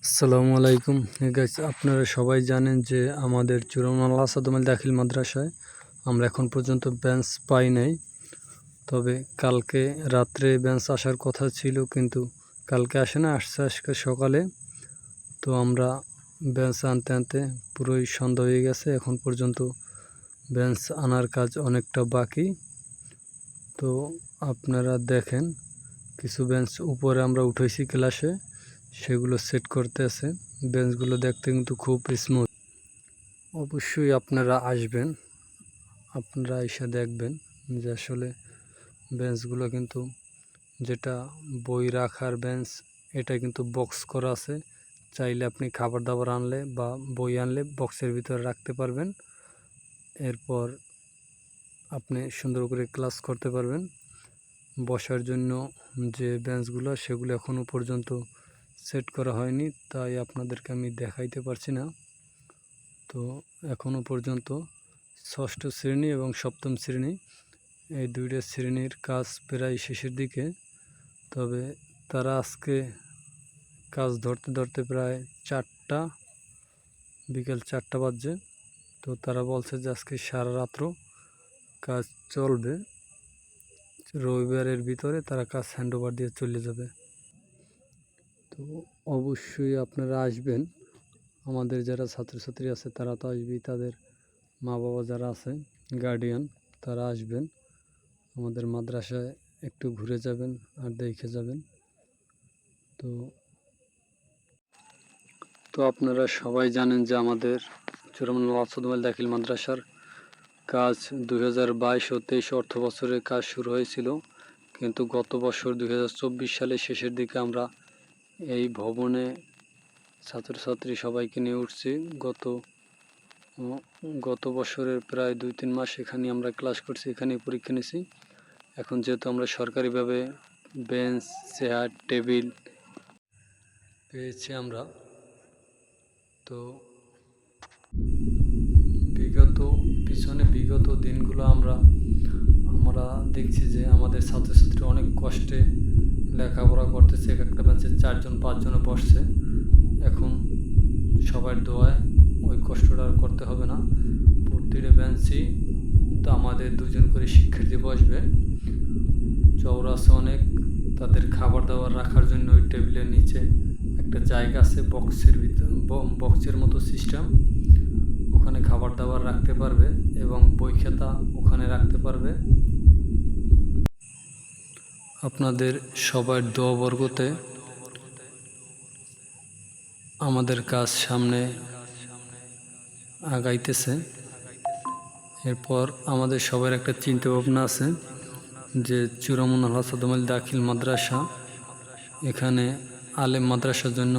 আসসালামু আলাইকুম গাইস, আপনারা সবাই জানেন যে আমাদের চুরামুনা আসাদুল দাখিল মাদ্রাসায় আমরা এখন পর্যন্ত বেঞ্চ পাই নাই। তবে কালকে রাত্রে বেঞ্চ আসার কথা ছিল, কিন্তু কালকে আসে না, আসছে আজকে সকালে। তো আমরা বেঞ্চ আনতে আনতে পুরোই সন্ধ্যা হয়ে গেছে। এখন পর্যন্ত বেঞ্চ আনার কাজ অনেকটা বাকি। তো আপনারা দেখেন, কিছু বেঞ্চ উপরে আমরা উঠেছি ক্লাসে, সেগুলো সেট করতে আছে। বেঞ্চগুলো দেখতে কিন্তু খুব স্মুথ। অবশ্যই আপনারা আসবেন, আপনারা এসে দেখবেন যে আসলে বেঞ্চগুলো কিন্তু, যেটা বই রাখার বেঞ্চ, এটা কিন্তু বক্স করা আছে। চাইলে আপনি খাবার দাবার আনলে বা বই আনলে বক্সের ভিতরে রাখতে পারবেন। এরপর আপনি সুন্দর করে ক্লাস করতে পারবেন। বসার জন্য যে বেঞ্চগুলো, সেগুলো এখনও পর্যন্ত সেট করা হয়নি, তাই আপনাদেরকে আমি দেখাইতে পারছি না। তো এখনও পর্যন্ত ষষ্ঠ শ্রেণী এবং সপ্তম শ্রেণী, এই দুইটা শ্রেণীর কাজ প্রায় শেষের দিকে। তবে তারা আজকে কাজ ধরতে ধরতে প্রায় বিকেল 4টা বাজে। তো তারা বলছে যে আজকে সারা রাত্র কাজ চলবে, রবিবারের ভিতরে তারা কাজ হ্যান্ডওভার দিয়ে চলে যাবে। তো অবশ্যই আপনারা আসবেন। আমাদের যারা ছাত্রছাত্রী আছে তারা তো আসবেই, তাদের মা বাবা যারা আছে, গার্ডিয়ান, তারা আসবেন। আমাদের মাদ্রাসায় একটু ঘুরে যাবেন আর দেখে যাবেন। তো তো আপনারা সবাই জানেন যে আমাদের চুরামুনা আসাদুল দাখিল মাদ্রাসার কাজ 2022 ও 23 অর্থ বছরের কাজ শুরু হয়েছিল, কিন্তু গত বছর 2024 সালের শেষের দিকে আমরা এই ভবনে ছাত্রছাত্রী সবাইকে নিয়ে উঠছি। গত বছরের প্রায় 2-3 মাস এখানে আমরা ক্লাস করছি, এখানে পরীক্ষা নিছি। এখন যেহেতু আমরা সরকারিভাবে বেঞ্চ, চেয়ার, টেবিল পেয়েছি আমরা, তো বিগত দিনগুলো আমরা দেখছি যে আমাদের ছাত্রছাত্রী অনেক কষ্টে লেখাপড়া করতেছে। এক একটা বেঞ্চে 4-5জনে বসছে। এখন সবার দোয়ায় ওই কষ্টটা আর করতে হবে না। প্রতিটা বেঞ্চেই তো আমাদের 2জন করে শিক্ষার্থী বসবে। চৌরাস্তা অনেক, তাদের খাবার দাবার রাখার জন্য ওই টেবিলের নিচে একটা জায়গা আছে, বক্সের মতো সিস্টেম। ওখানে খাবার দাবার রাখতে পারবে এবং বই খাতা ওখানে রাখতে পারবে। আপনাদের সবার দোয়া বরকতে আমাদের কাজ সামনে আগাইতেছে। এরপর আমাদের সবার একটা চিন্তা ভাবনা আছে যে চুরামুনা আসাদুল দাখিল মাদ্রাসা, এখানে আলেম মাদ্রাসার জন্য